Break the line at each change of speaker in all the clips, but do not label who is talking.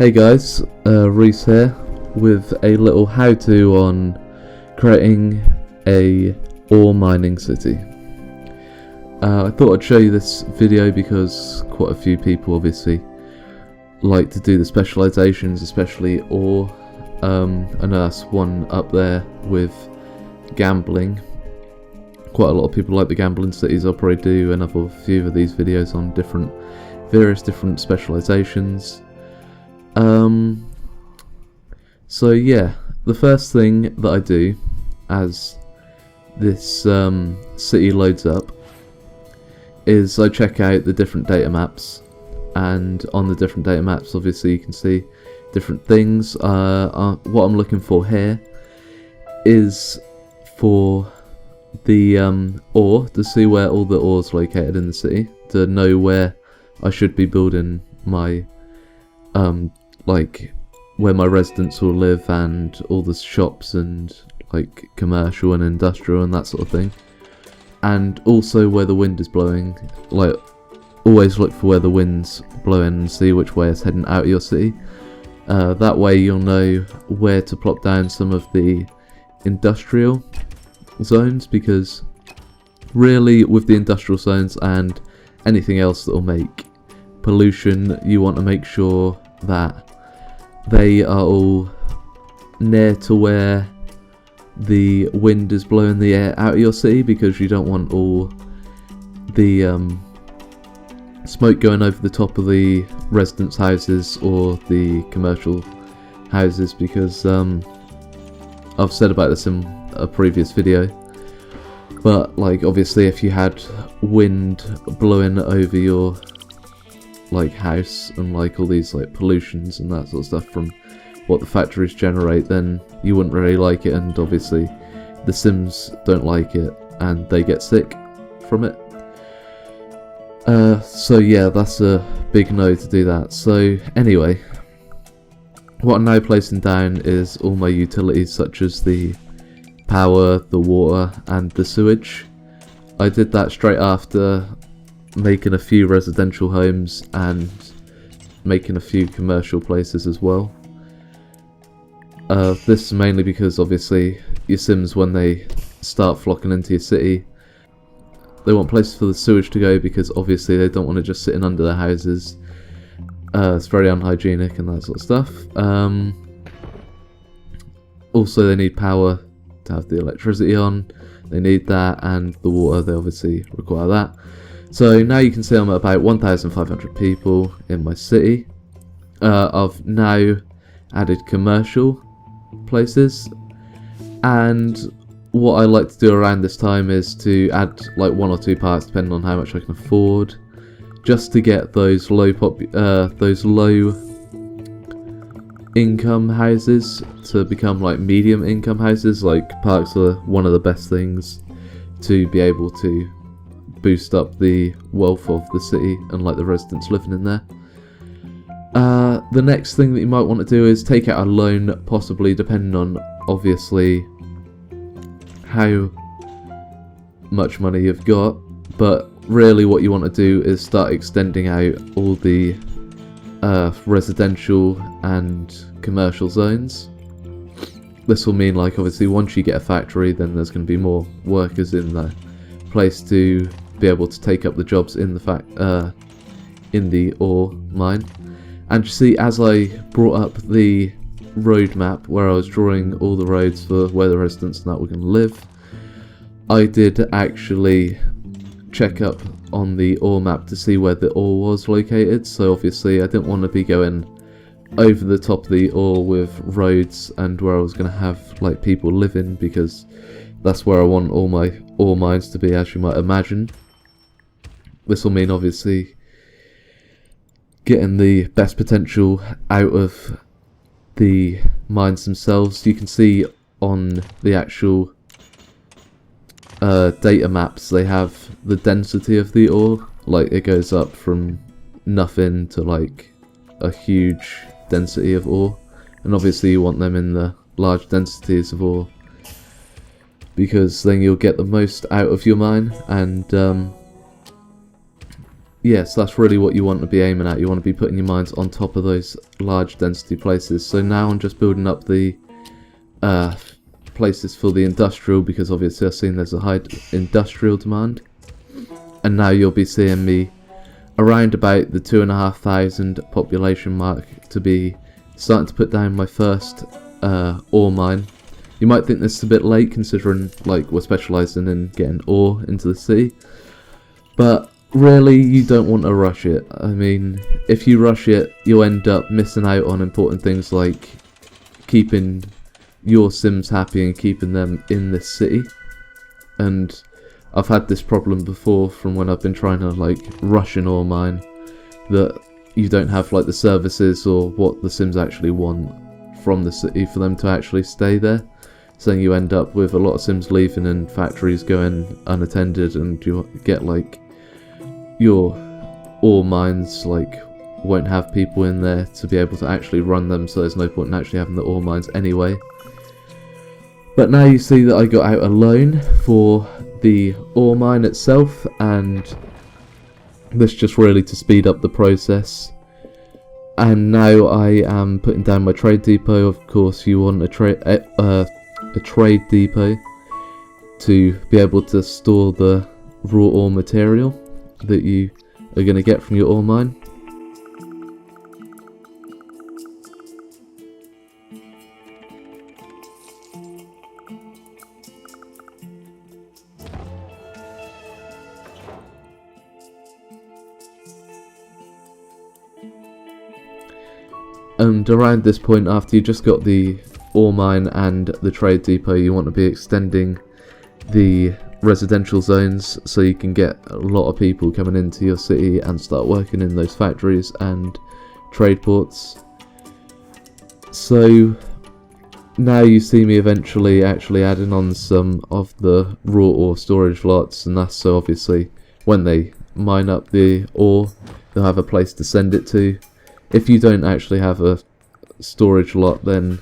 Hey guys, Rhys here with a little how-to on creating a ore mining city. I thought I'd show you this video because quite a few people obviously like to do the specializations, especially ore. I know that's one up there with gambling. Quite a lot of people like the gambling cities. I'll probably do another few of these videos on various different specializations. So yeah, the first thing that I do as this city loads up is I check out the different data maps, and on the different data maps obviously you can see different things. What I'm looking for here is for the ore, to see where all the ore is located in the city, to know where I should be building my like where my residents will live, and all the shops and like commercial and industrial and that sort of thing, and also where the wind is blowing. Like, always look for where the wind's blowing and see which way it's heading out of your city. That way you'll know where to plop down some of the industrial zones, because really with the industrial zones and anything else that will make pollution, you want to make sure that they are all near to where the wind is blowing the air out of your city, because you don't want all the smoke going over the top of the residents' houses or the commercial houses, because I've said about this in a previous video, but like obviously if you had wind blowing over your like house and like all these like pollutions and that sort of stuff from what the factories generate, then you wouldn't really like it, and obviously the Sims don't like it and they get sick from it. So yeah, that's a big no to do that. So anyway, what I'm now placing down is all my utilities, such as the power, the water and the sewage. I did that straight after making a few residential homes and making a few commercial places as well. This is mainly because obviously your Sims, when they start flocking into your city, they want places for the sewage to go, because obviously they don't want it just sitting under their houses. It's very unhygienic and that sort of stuff. Also they need power to have the electricity on, they need that, and the water, they obviously require that. So now you can see I'm at about 1,500 people in my city. I've now added commercial places, and what I like to do around this time is to add like 1 or 2 parks, depending on how much I can afford, just to get those low income houses to become like medium income houses. Like, parks are one of the best things to be able to boost up the wealth of the city and like the residents living in there. The next thing that you might want to do is take out a loan, possibly, depending on obviously how much money you've got, but really what you want to do is start extending out all the residential and commercial zones. This will mean, like, obviously once you get a factory, then there's going to be more workers in the place to be able to take up the jobs in the in the ore mine. And you see, as I brought up the road map where I was drawing all the roads for where the residents and that were going to live, I did actually check up on the ore map to see where the ore was located. So obviously I didn't want to be going over the top of the ore with roads and where I was going to have like people living, because that's where I want all my ore mines to be, as you might imagine. This will mean obviously getting the best potential out of the mines themselves. You can see on the actual data maps, they have the density of the ore, like it goes up from nothing to like a huge density of ore, and obviously you want them in the large densities of ore, because then you'll get the most out of your mine. And yes, that's really what you want to be aiming at. You want to be putting your mines on top of those large density places. So now I'm just building up the places for the industrial, because obviously I've seen there's a high industrial demand. And now you'll be seeing me around about the 2,500 population mark to be starting to put down my first ore mine. You might think this is a bit late, considering like we're specialising in getting ore into the city, but really you don't want to rush it. I mean, if you rush it, you'll end up missing out on important things like keeping your Sims happy and keeping them in this city. And I've had this problem before from when I've been trying to like rush an ore mine, that you don't have like the services or what the Sims actually want from the city for them to actually stay there. So you end up with a lot of Sims leaving and factories going unattended, and you get like your ore mines like won't have people in there to be able to actually run them, so there's no point in actually having the ore mines anyway. But now you see that I got out a loan for the ore mine itself, and this just really to speed up the process. And now I am putting down my trade depot. Of course you want a trade depot to be able to store the raw ore material that you are going to get from your ore mine. And around this point, after you just got the ore mine and the trade depot, you want to be extending the residential zones so you can get a lot of people coming into your city and start working in those factories and trade ports. So now you see me eventually actually adding on some of the raw ore storage lots, and that's so obviously when they mine up the ore, they'll have a place to send it to. If you don't actually have a storage lot, then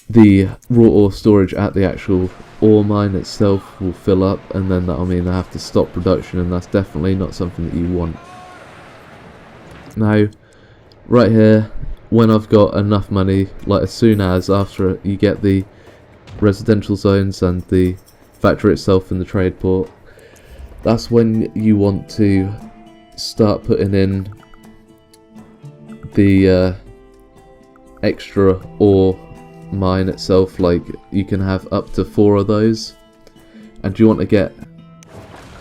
the raw ore storage at the actual ore mine itself will fill up, and then that'll mean they have to stop production, and that's definitely not something that you want. Now, right here, when I've got enough money, like as soon as after you get the residential zones and the factory itself and the trade port, that's when you want to start putting in the extra ore mine itself. Like you can have up to 4 of those, and you want to get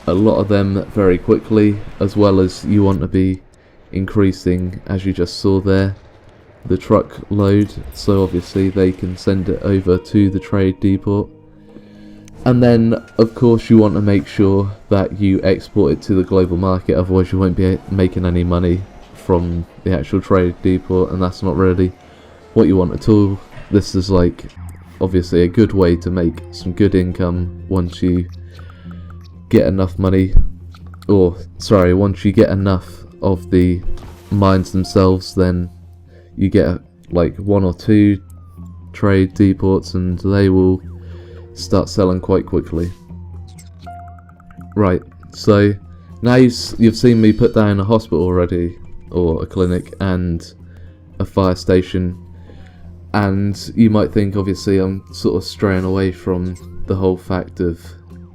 a lot of them very quickly, as well as you want to be increasing, as you just saw there, the truck load, so obviously they can send it over to the trade depot. And then of course you want to make sure that you export it to the global market, otherwise you won't be making any money from the actual trade depot, and that's not really what you want at all. This is like obviously a good way to make some good income once you get enough money, or sorry, once you get enough of the mines themselves, then you get like 1 or 2 trade depots and they will start selling quite quickly. Right, so now you've seen me put down a hospital already, or a clinic, and a fire station, and you might think obviously I'm sort of straying away from the whole fact of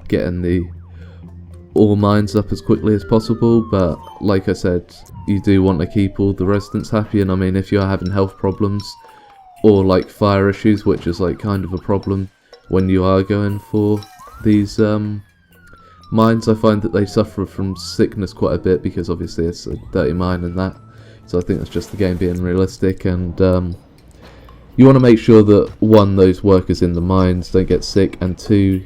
getting the ore mines up as quickly as possible, but like I said, you do want to keep all the residents happy. And I mean, if you're having health problems or like fire issues, which is like kind of a problem when you are going for these mines, I find that they suffer from sickness quite a bit, because obviously it's a dirty mine and that. So I think that's just the game being realistic, and you want to make sure that 1, those workers in the mines don't get sick, and 2,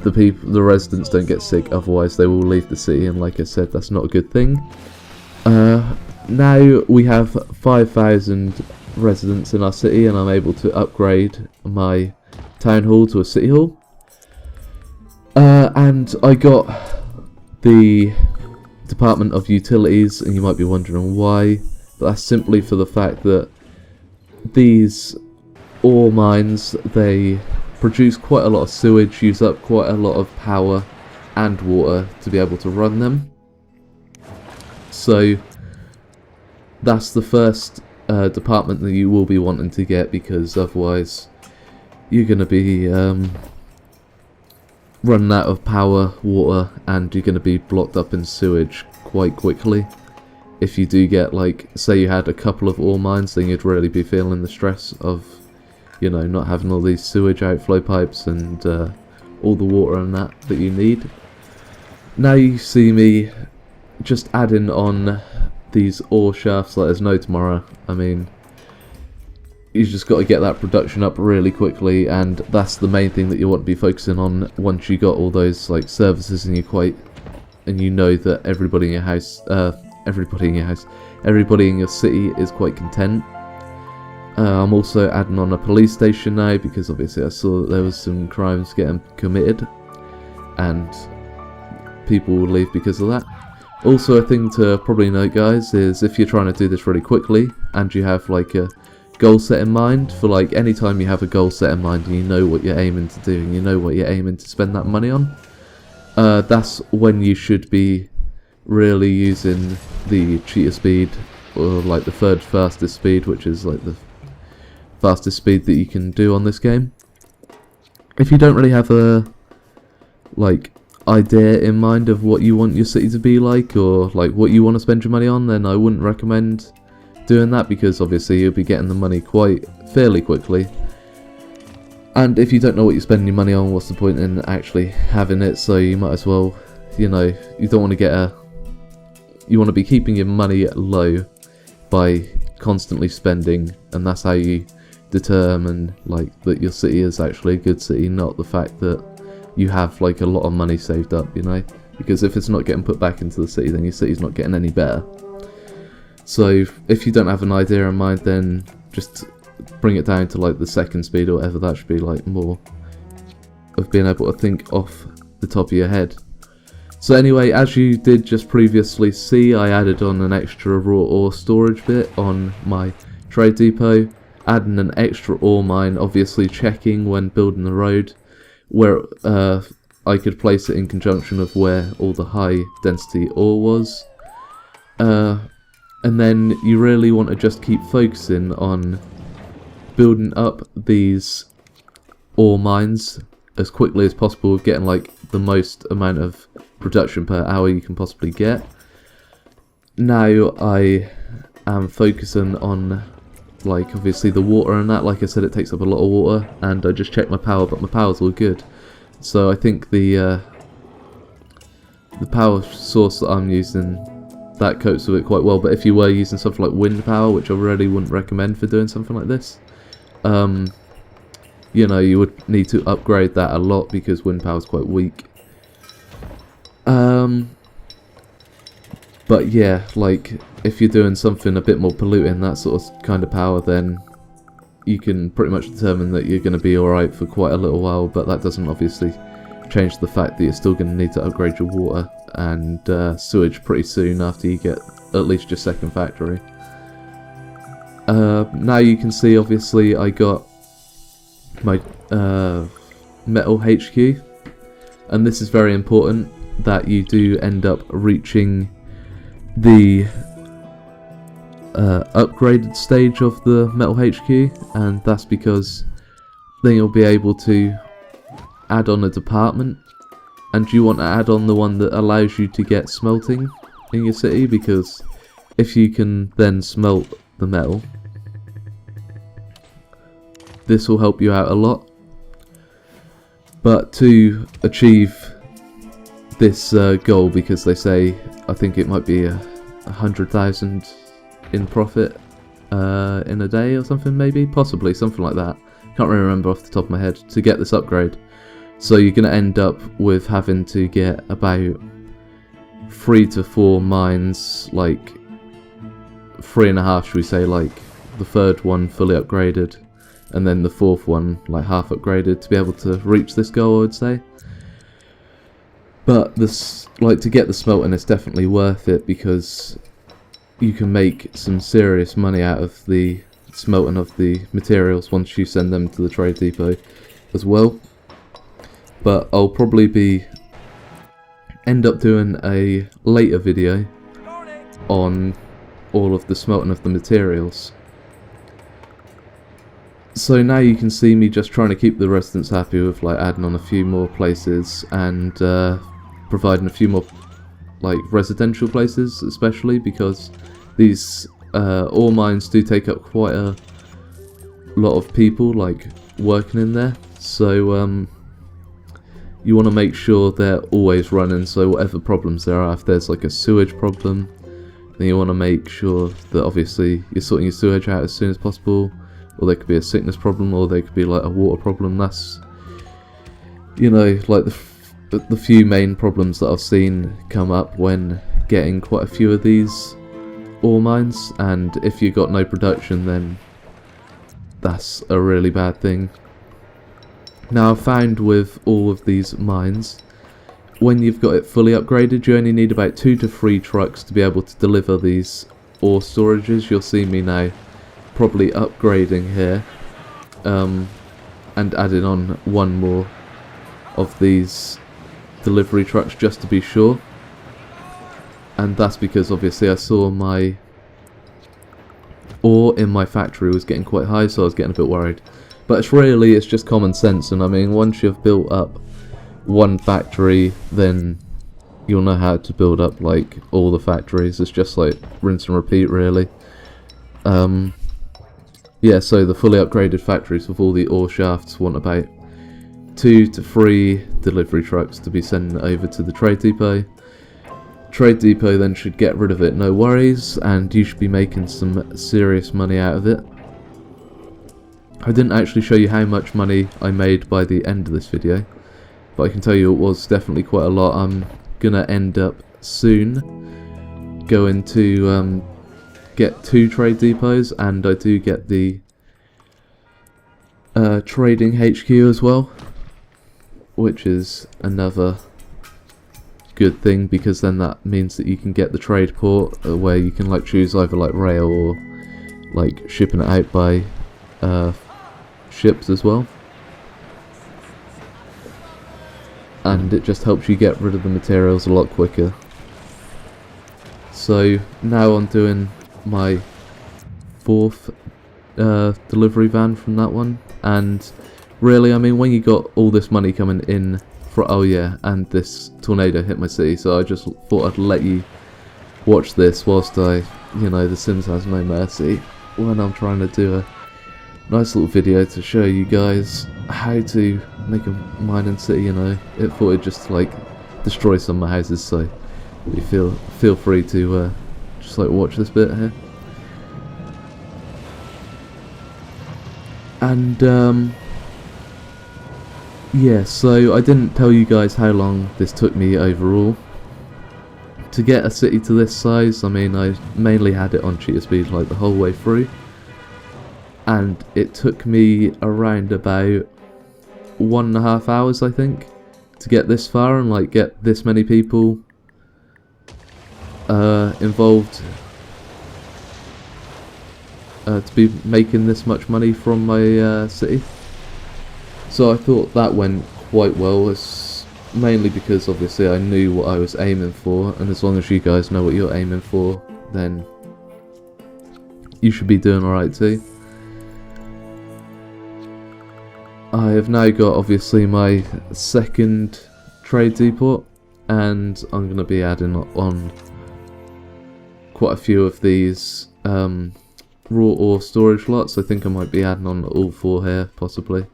the residents don't get sick, otherwise they will leave the city, and like I said, that's not a good thing. Now we have 5,000 residents in our city, and I'm able to upgrade my town hall to a city hall. And I got the Department of Utilities, and you might be wondering why, but that's simply for the fact that these ore mines, they produce quite a lot of sewage, use up quite a lot of power and water to be able to run them. So that's the first department that you will be wanting to get, because otherwise you're going to be running out of power, water, and you're going to be blocked up in sewage quite quickly. If you do get, like, say you had a couple of ore mines, then you'd really be feeling the stress of, you know, not having all these sewage outflow pipes and all the water and that you need. Now you see me just adding on these ore shafts like there's no tomorrow. I mean, you just got to get that production up really quickly, and that's the main thing that you want to be focusing on once you got all those like services and you know that everybody in your house, everybody in your city is quite content. I'm also adding on a police station now, because obviously I saw that there was some crimes getting committed and people will leave because of that. Also, a thing to probably note, guys, is if you're trying to do this really quickly and you have like a goal set in mind, for like any time you have a goal set in mind and you know what you're aiming to do and you know what you're aiming to spend that money on, that's when you should be really using the cheater speed, or like the third fastest speed, which is like the fastest speed that you can do on this game. If you don't really have a like idea in mind of what you want your city to be like, or like what you want to spend your money on, then I wouldn't recommend doing that, because obviously you'll be getting the money quite fairly quickly. And if you don't know what you're spending your money on, what's the point in actually having it? So you might as well, you know, you don't want to you want to be keeping your money low by constantly spending, and that's how you determine like that your city is actually a good city, not the fact that you have like a lot of money saved up, you know, because if it's not getting put back into the city, then your city's not getting any better. So if you don't have an idea in mind, then just bring it down to like the second speed or whatever. That should be like more of being able to think off the top of your head. So anyway, as you did just previously see, I added on an extra raw ore storage bit on my trade depot, adding an extra ore mine, obviously checking when building the road where I could place it in conjunction with where all the high density ore was. And then you really want to just keep focusing on building up these ore mines as quickly as possible, getting like the most amount of production per hour you can possibly get. Now I am focusing on like obviously the water and that. Like I said, it takes up a lot of water, and I just checked my power, but my power's all good. So I think the power source that I'm using, that copes with it quite well. But if you were using something like wind power, which I really wouldn't recommend for doing something like this, you know, you would need to upgrade that a lot, because wind power is quite weak. But yeah, like if you're doing something a bit more polluting, that sort of kind of power, then you can pretty much determine that you're going to be alright for quite a little while. But that doesn't obviously change the fact that you're still going to need to upgrade your water and sewage pretty soon after you get at least your second factory. Now you can see obviously I got my metal HQ, and this is very important that you do end up reaching the upgraded stage of the metal HQ, and that's because then you'll be able to add on a department, and you want to add on the one that allows you to get smelting in your city, because if you can then smelt the metal, this will help you out a lot. But to achieve this goal, because they say, I think it might be 100,000 in profit in a day or something, maybe, possibly, something like that. Can't really remember off the top of my head, to get this upgrade. So you're going to end up with having to get about 3 to 4 mines, like 3.5 should we say, like the third one fully upgraded, and then the fourth one like half upgraded, to be able to reach this goal, I would say. But this, like, to get the smelting, it's definitely worth it, because you can make some serious money out of the smelting of the materials once you send them to the trade depot as well. But I'll probably end up doing a later video on all of the smelting of the materials. So now you can see me just trying to keep the residents happy with like adding on a few more places and providing a few more like residential places, especially because these ore mines do take up quite a lot of people like working in there. So you want to make sure they're always running, so whatever problems there are, if there's like a sewage problem, then you want to make sure that obviously you're sorting your sewage out as soon as possible. Or there could be a sickness problem, or there could be like a water problem. That's, you know, like the few main problems that I've seen come up when getting quite a few of these ore mines. And if you've got no production, then that's a really bad thing. Now I've found with all of these mines, when you've got it fully upgraded, you only need about 2 to 3 trucks to be able to deliver these ore storages. You'll see me now probably upgrading here and adding on one more of these delivery trucks just to be sure. And that's because obviously I saw my ore in my factory was getting quite high, so I was getting a bit worried. But it's just common sense, and I mean, once you've built up one factory, then you'll know how to build up like all the factories. It's just like rinse and repeat, really. Yeah, so the fully upgraded factories with all the ore shafts want about 2 to 3 delivery trucks to be sending it over to the trade depot. Trade depot then should get rid of it, no worries, and you should be making some serious money out of it. I didn't actually show you how much money I made by the end of this video, but I can tell you it was definitely quite a lot. I'm gonna end up soon going to get 2 trade depots, and I do get the trading HQ as well, which is another good thing, because then that means that you can get the trade port where you can like choose either like rail or like shipping it out by ships as well, and it just helps you get rid of the materials a lot quicker. So now I'm doing my 4th delivery van from that one, and really, I mean, when you got all this money coming in for, oh yeah, and this tornado hit my city, so I just thought I'd let you watch this whilst I, you know, The Sims has no mercy when I'm trying to do a nice little video to show you guys how to make a mining city. You know, it thought it'd just like destroy some of my houses, so you feel free to just like watch this bit here. And yeah, so I didn't tell you guys how long this took me overall to get a city to this size. I mean, I mainly had it on cheater speed like the whole way through, and it took me around about 1.5 hours, I think, to get this far and like get this many people involved to be making this much money from my city. So I thought that went quite well. It's mainly because obviously I knew what I was aiming for, and as long as you guys know what you're aiming for, then you should be doing alright too. I have now got obviously my 2nd trade depot, and I'm going to be adding on quite a few of these raw ore storage lots. I think I might be adding on all 4 here, possibly,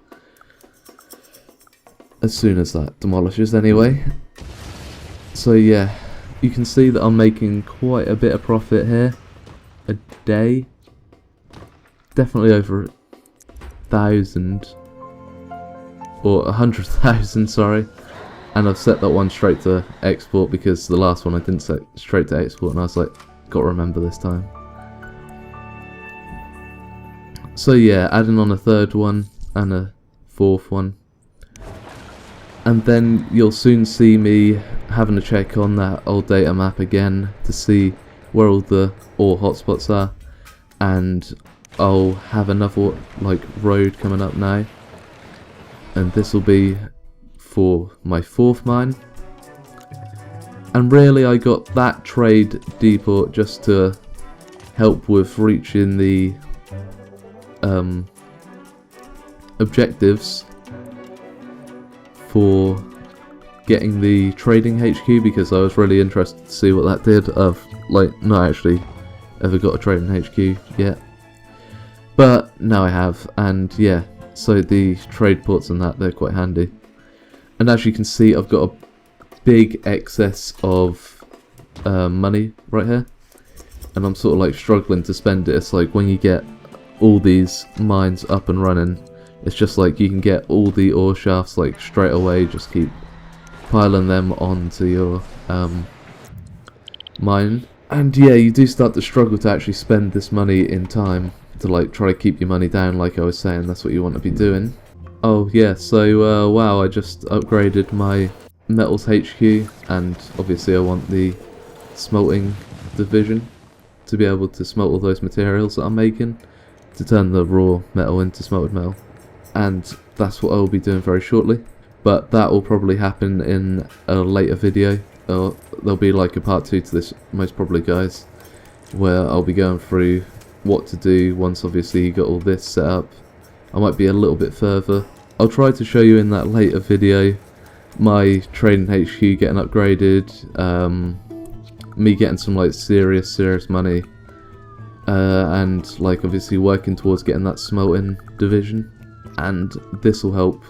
as soon as that demolishes anyway. So yeah, you can see that I'm making quite a bit of profit here a day, definitely over 1,000 or 100,000, sorry. And I've set that one straight to export because the last one I didn't set straight to export, and I was like, gotta remember this time. So yeah, adding on a 3rd one and a 4th one, and then you'll soon see me having a check on that old data map again to see where all the ore hotspots are, and I'll have another like road coming up now, and this will be for my 4th mine. And really I got that trade depot just to help with reaching the objectives for getting the trading HQ, because I was really interested to see what that did. I've not actually ever got a trading HQ yet, but now I have, and yeah, so the trade ports and that, they're quite handy. And as you can see, I've got a big excess of money right here, and I'm sort of like struggling to spend it. It's like when you get all these mines up and running, it's just like you can get all the ore shafts like straight away, just keep piling them onto your mine. And yeah, you do start to struggle to actually spend this money in time to like try to keep your money down, like I was saying. That's what you want to be doing. Oh yeah, so wow, I just upgraded my metals HQ, and obviously I want the smelting division to be able to smelt all those materials that I'm making to turn the raw metal into smelted metal, and that's what I'll be doing very shortly. But that will probably happen in a later video, or there'll be like a part 2 to this most probably, guys, where I'll be going through what to do once obviously you got all this set up. I might be a little bit further. I'll try to show you in that later video my trading HQ getting upgraded, me getting some like serious money, and like obviously working towards getting that smelting division, and this will help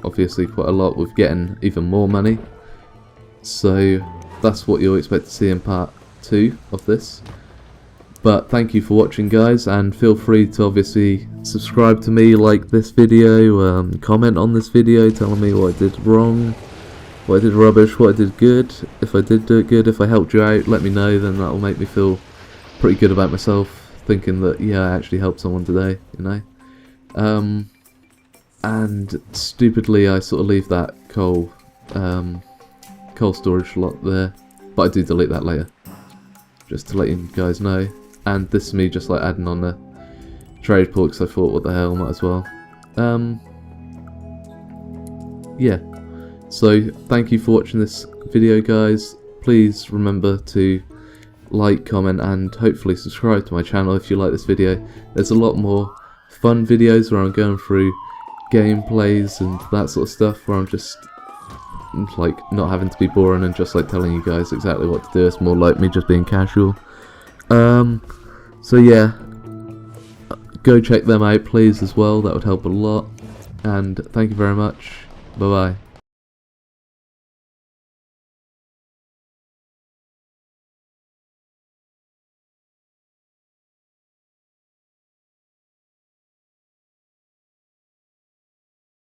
obviously quite a lot with getting even more money. So that's what you'll expect to see in part 2 of this. But thank you for watching, guys, and feel free to obviously subscribe to me, like this video, comment on this video telling me what I did wrong, what I did rubbish, what I did good. If I did do it good, if I helped you out, let me know, then that will make me feel pretty good about myself, thinking that yeah, I actually helped someone today, you know. And stupidly I sort of leave that coal storage slot there, but I do delete that later, just to let you guys know. And this is me just like adding on the trade port, because I thought, what the hell, might as well. Yeah, so thank you for watching this video, guys. Please remember to like, comment, and hopefully subscribe to my channel if you like this video. There's a lot more fun videos where I'm going through gameplays and that sort of stuff, where I'm just like not having to be boring and just like telling you guys exactly what to do. It's more like me just being casual. So yeah, go check them out please as well, that would help a lot, and thank you very much. Bye bye.